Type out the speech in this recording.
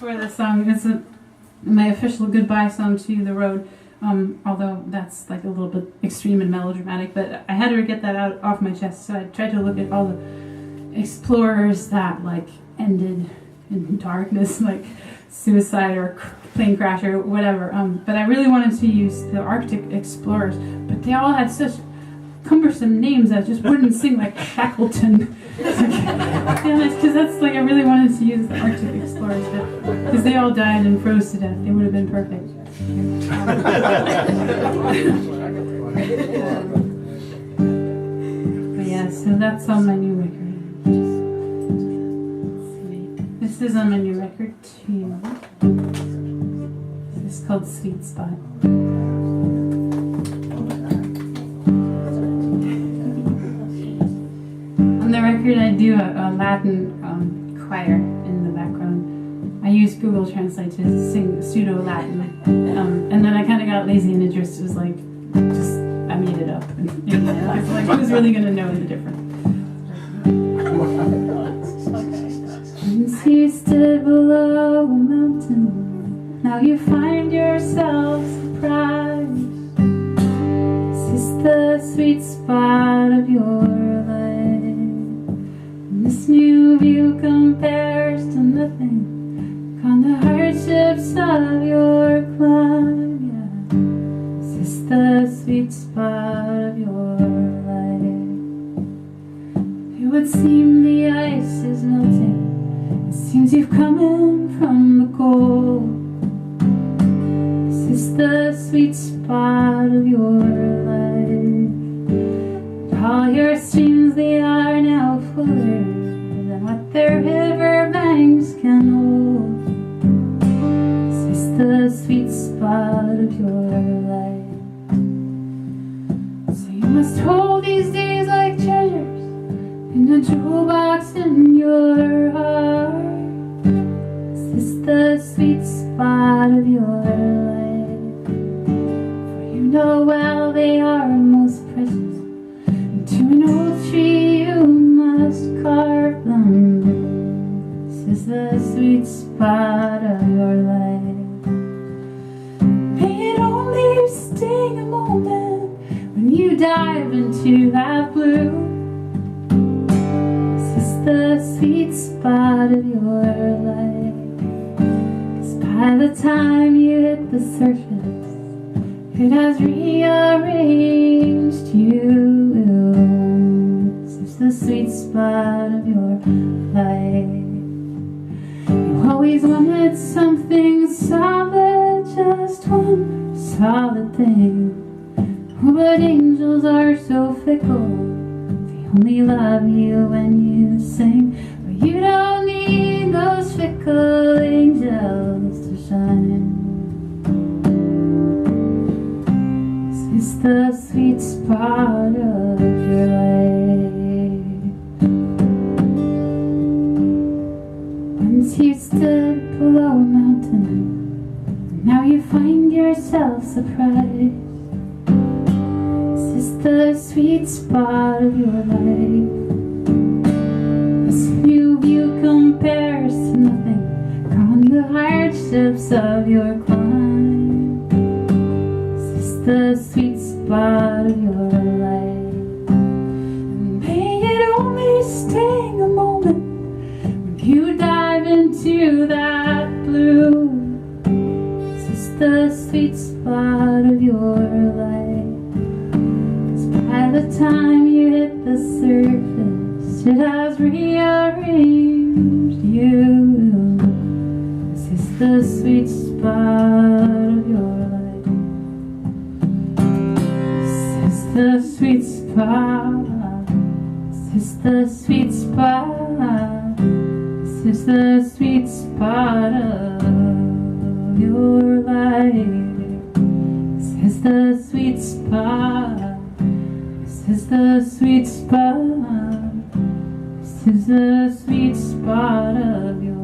for the song. It's my official goodbye song to the road. Although that's like a little bit extreme and melodramatic, but I had to get that out off my chest. So I tried to look at all the explorers that like ended in darkness, like suicide or plane crash or whatever. But I really wanted to use the Arctic explorers, but they all had such cumbersome names that just wouldn't sing, like Shackleton. Because that's like I really wanted to use the Arctic explorers, because they all died and froze to death. They would have been perfect. But yeah, so that's on my new record. This is on my new record too. This is called Sweet Spot. On the record I do a Latin choir in the background. I use Google Translate to sing pseudo-Latin, and then I kind of got lazy and it just was like, I made it up. And I was like, who's really going to know the difference? Once you stood below a mountain, now you find yourself surprised. This is the sweet spot of your life. And this new view compares to nothing on the hardships of your climb, yeah. This is the sweet spot of your life. It would seem the ice is melting. It seems you've come in from the cold. This is the sweet spot of your life. And all your streams, they are now fuller than what their river banks can hold. The sweet spot of your life. So you must hold these days like treasures in a jewel box in your heart. This is the sweet spot of your life. For you know well they are most precious, and to an old tree you must carve them. This is the sweet spot of your life. Staying a moment when you dive into that blue. This is the sweet spot of your life. 'Cause by the time you hit the surface, it has rearranged you. This is the sweet spot of your life. You always wanted something solid, just one solid thing. Oh, but angels are so fickle, they only love you when you sing. But you don't need those fickle angels to shine. This is the sweet spot of your life. Once you stood below a mountain, now you find yourself surprised. This is the sweet spot of your life. This new view compares to nothing on the hardships of your climb. This is the sweet spot of your life. And may it only stay a moment when you dive into that blue. The sweet spot of your life. 'Cause by the time you hit the surface, it has rearranged you. This is the sweet spot of your life. This is the sweet spot. This is the sweet spot. This is the sweet spot of your life. This is the sweet spot. This is the sweet spot. This is the sweet spot of your life.